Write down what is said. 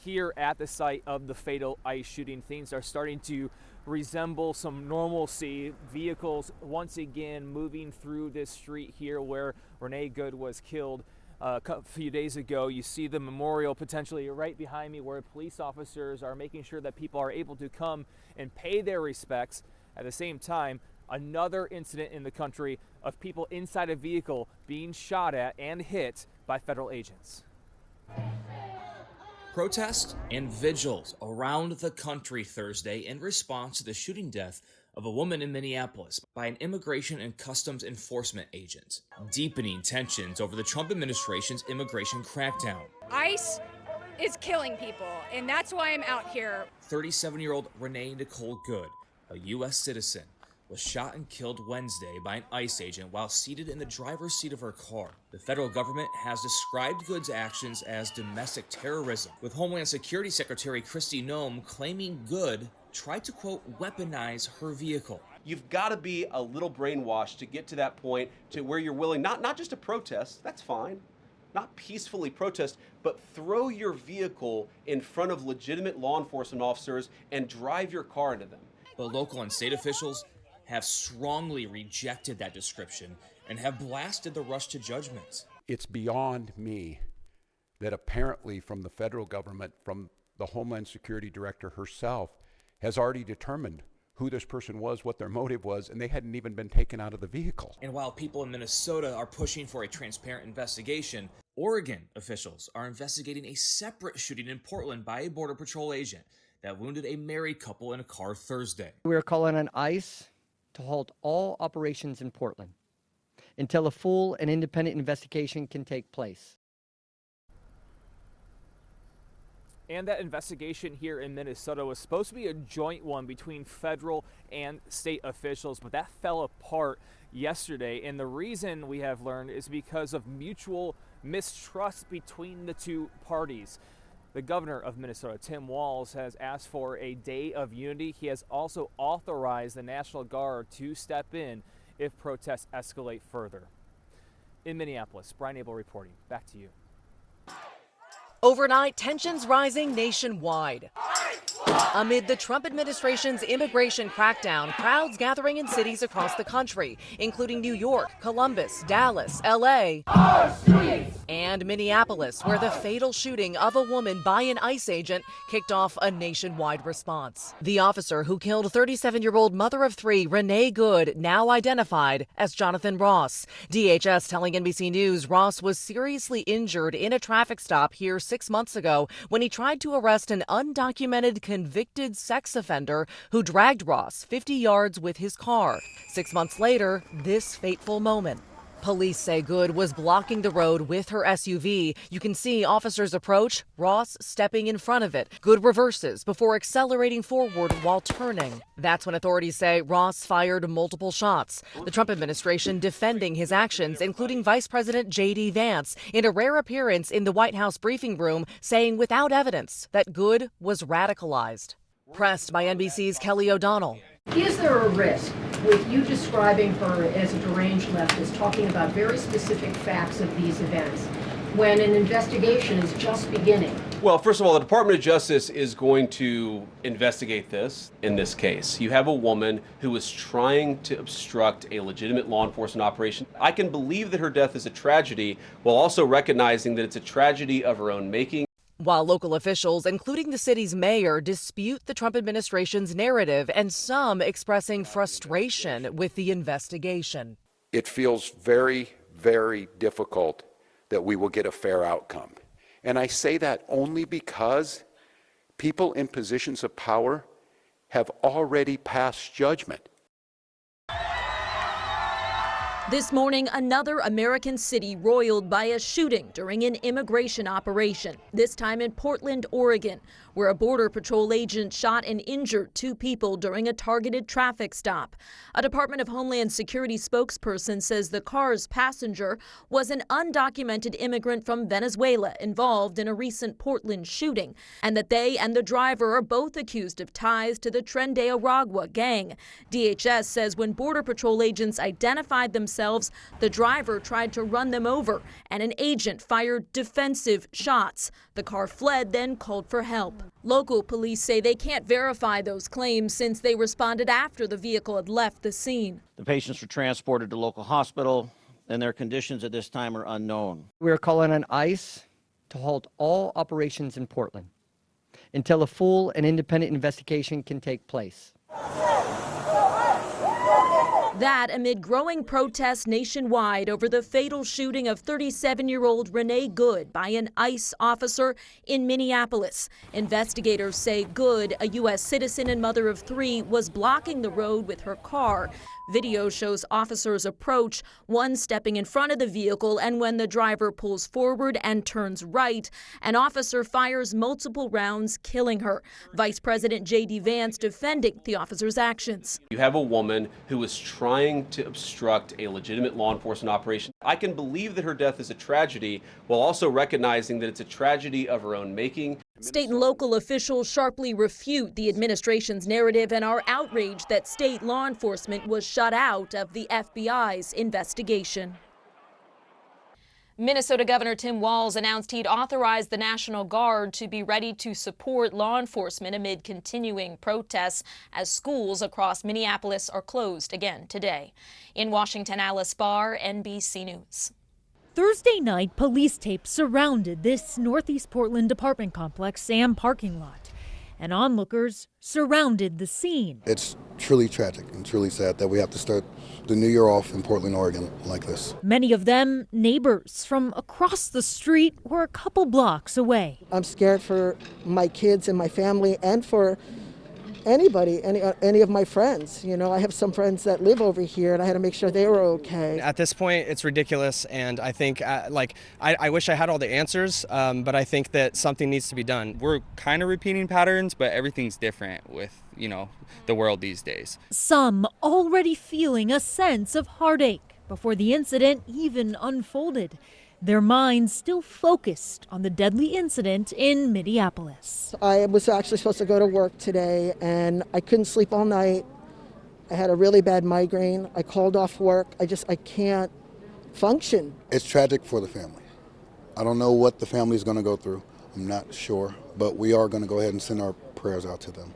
here at the site of the fatal ICE shooting. Things are starting to resemble some normalcy. Vehicles once again moving through this street here where Renee Good was killed a few days ago. You see the memorial potentially right behind me where police officers are making sure that people are able to come and pay their respects. At the same time, another incident in the country of people inside a vehicle being shot at and hit by federal agents. Protests and vigils around the country Thursday in response to the shooting death of a woman in Minneapolis by an immigration and customs enforcement agent, deepening tensions over the Trump administration's immigration crackdown. ICE is killing people, and that's why I'm out here. 37-year-old Renee Good, a U.S. citizen, was shot and killed Wednesday by an ICE agent while seated in the driver's seat of her car. The federal government has described Good's actions as domestic terrorism, with Homeland Security Secretary Kristi Noem claiming Good tried to, quote, weaponize her vehicle. You've got to be a little brainwashed to get to that point to where you're willing not just to protest, that's fine, not peacefully protest, but throw your vehicle in front of legitimate law enforcement officers and drive your car into them. But local and state officials have strongly rejected that description and have blasted the rush to judgment. It's beyond me that apparently from the federal government, from the Homeland Security Director herself, has already determined who this person was, what their motive was, and they hadn't even been taken out of the vehicle. And while people in Minnesota are pushing for a transparent investigation, Oregon officials are investigating a separate shooting in Portland by a Border Patrol agent that wounded a married couple in a car Thursday. We're calling on ICE to halt all operations in Portland until a full and independent investigation can take place. And that investigation here in Minnesota was supposed to be a joint one between federal and state officials, but that fell apart yesterday. And the reason we have learned is because of mutual mistrust between the two parties. The governor of Minnesota, Tim Walz, has asked for a day of unity. He has also authorized the National Guard to step in if protests escalate further. In Minneapolis, Brian Abel reporting. Back to you. Overnight, tensions rising nationwide. Amid the Trump administration's immigration crackdown, crowds gathering in cities across the country, including New York, Columbus, Dallas, LA, and Minneapolis, where the fatal shooting of a woman by an ICE agent kicked off a nationwide response. The officer who killed 37-year-old mother of three, Renee Good, now identified as Jonathan Ross. DHS telling NBC News Ross was seriously injured in a traffic stop here 6 months ago when he tried to arrest an undocumented convicted sex offender who dragged Ross 50 yards with his car. 6 months later, this fateful moment. Police say Good was blocking the road with her SUV. You can see officers approach, Ross stepping in front of it. Good reverses before accelerating forward while turning. That's when authorities say Ross fired multiple shots. The Trump administration defending his actions, including Vice President J.D. Vance, in a rare appearance in the White House briefing room, saying without evidence that Good was radicalized. Pressed by NBC's Kelly O'Donnell. Is there a risk with you describing her as a deranged leftist, talking about very specific facts of these events, when an investigation is just beginning? Well, first of all, the Department of Justice is going to investigate this in this case. You have a woman who was trying to obstruct a legitimate law enforcement operation. I can believe that her death is a tragedy, while also recognizing that it's a tragedy of her own making. While local officials, including the city's mayor, dispute the Trump administration's narrative, and some expressing frustration with the investigation. It feels very, very difficult that we will get a fair outcome. And I say that only because people in positions of power have already passed judgment. This morning, another American city roiled by a shooting during an immigration operation, this time in Portland, Oregon, where a Border Patrol agent shot and injured two people during a targeted traffic stop. A Department of Homeland Security spokesperson says the car's passenger was an undocumented immigrant from Venezuela involved in a recent Portland shooting, and that they and the driver are both accused of ties to the Tren de Aragua gang. DHS says when Border Patrol agents identified themselves themselves, the driver tried to run them over, and an agent fired defensive shots. The car fled, then called for help. Local police say they can't verify those claims since they responded after the vehicle had left the scene. The patients were transported to local hospital, and their conditions at this time are unknown. We're calling on ICE to halt all operations in Portland until a full and independent investigation can take place. That amid growing protests nationwide over the fatal shooting of 37-year-old Renee Good by an ICE officer in Minneapolis. Investigators say Good, a U.S. citizen and mother of 3, was blocking the road with her car. Video shows officers approach, one stepping in front of the vehicle, and when the driver pulls forward and turns right, an officer fires multiple rounds, killing her. Vice President J.D. Vance defending the officer's actions. You have a woman who was trying to obstruct a legitimate law enforcement operation. I can believe that her death is a tragedy while also recognizing that it's a tragedy of her own making. State and local officials sharply refute the administration's narrative and are outraged that state law enforcement was shut out of the FBI's investigation. Minnesota Governor Tim Walz announced he'd authorized the National Guard to be ready to support law enforcement amid continuing protests as schools across Minneapolis are closed again today. In Washington, Alice Barr, NBC News. Thursday night, police tape surrounded this Northeast Portland apartment complex and parking lot, and onlookers surrounded the scene. It's truly tragic and truly sad that we have to start the new year off in Portland, Oregon like this. Many of them neighbors from across the street or a couple blocks away. I'm scared for my kids and my family and for anybody, any of my friends. You know, I have some friends that live over here and I had to make sure they were okay. At this point, it's ridiculous, and I think, I wish I had all the answers, but I think that something needs to be done. We're kind of repeating patterns, but everything's different with, the world these days. Some already feeling a sense of heartache before the incident even unfolded. Their minds still focused on the deadly incident in Minneapolis. I was actually supposed to go to work today and I couldn't sleep all night. I had a really bad migraine. I called off work. I can't function. It's tragic for the family. I don't know what the family is going to go through. I'm not sure, but we are going to go ahead and send our prayers out to them.